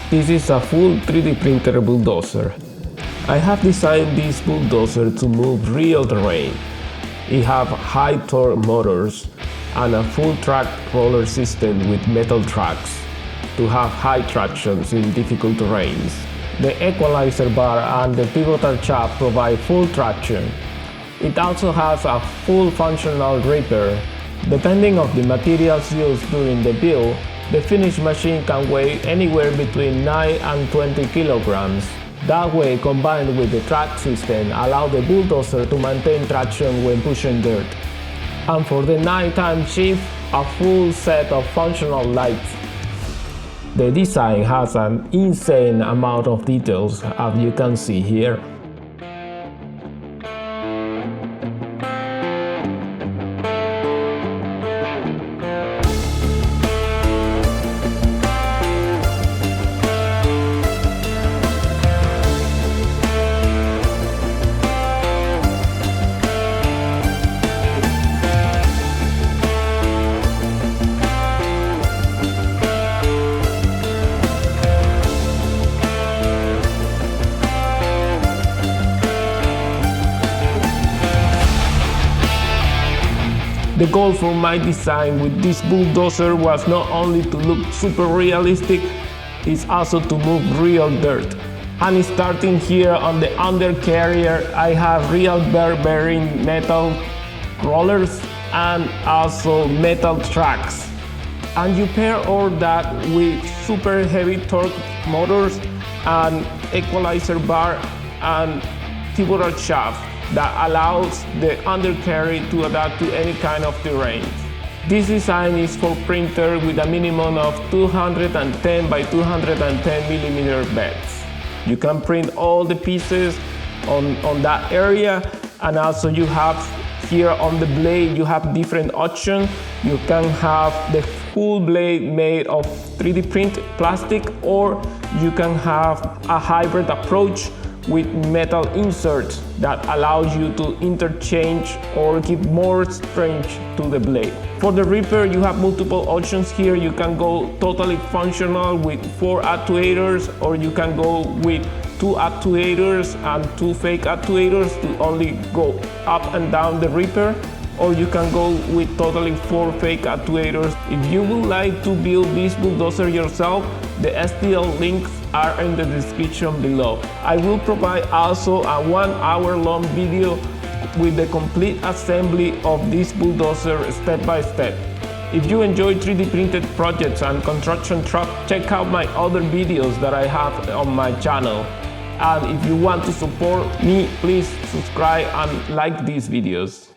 This is a full 3D printer bulldozer. I have designed this bulldozer to move real terrain. It has high torque motors and a full track roller system with metal tracks to have high tractions in difficult terrains. The equalizer bar and the pivotal shaft provide full traction. It also has a full functional ripper. Depending on the materials used during the build, the finished machine can weigh anywhere between 9 and 20 kilograms. That way, combined with the track system, allows the bulldozer to maintain traction when pushing dirt. And for the nighttime shift, a full set of functional lights. The design has an insane amount of details, as you can see here. The goal for my design with this bulldozer was not only to look super realistic, it's also to move real dirt. And starting here on the undercarriage, I have real bearing metal rollers and also metal tracks. And you pair all that with super heavy torque motors and equalizer bar and pivotal shaft that allows the undercarriage to adapt to any kind of terrain. This design is for printer with a minimum of 210 by 210 millimeter beds. You can print all the pieces on that area, and also you have here on the blade you have different options. You can have the full blade made of 3D print plastic, or you can have a hybrid approach with metal inserts that allows you to interchange or give more strength to the blade. For the ripper, you have multiple options here. You can go totally functional with 4 actuators, or you can go with 2 actuators and 2 fake actuators to only go up and down the ripper, or you can go with totally 4 fake actuators. If you would like to build this bulldozer yourself, the STL links are in the description below. I will provide also a 1 hour long video with the complete assembly of this bulldozer step by step. If you enjoy 3D printed projects and construction truck, check out my other videos that I have on my channel. And if you want to support me, please subscribe and like these videos.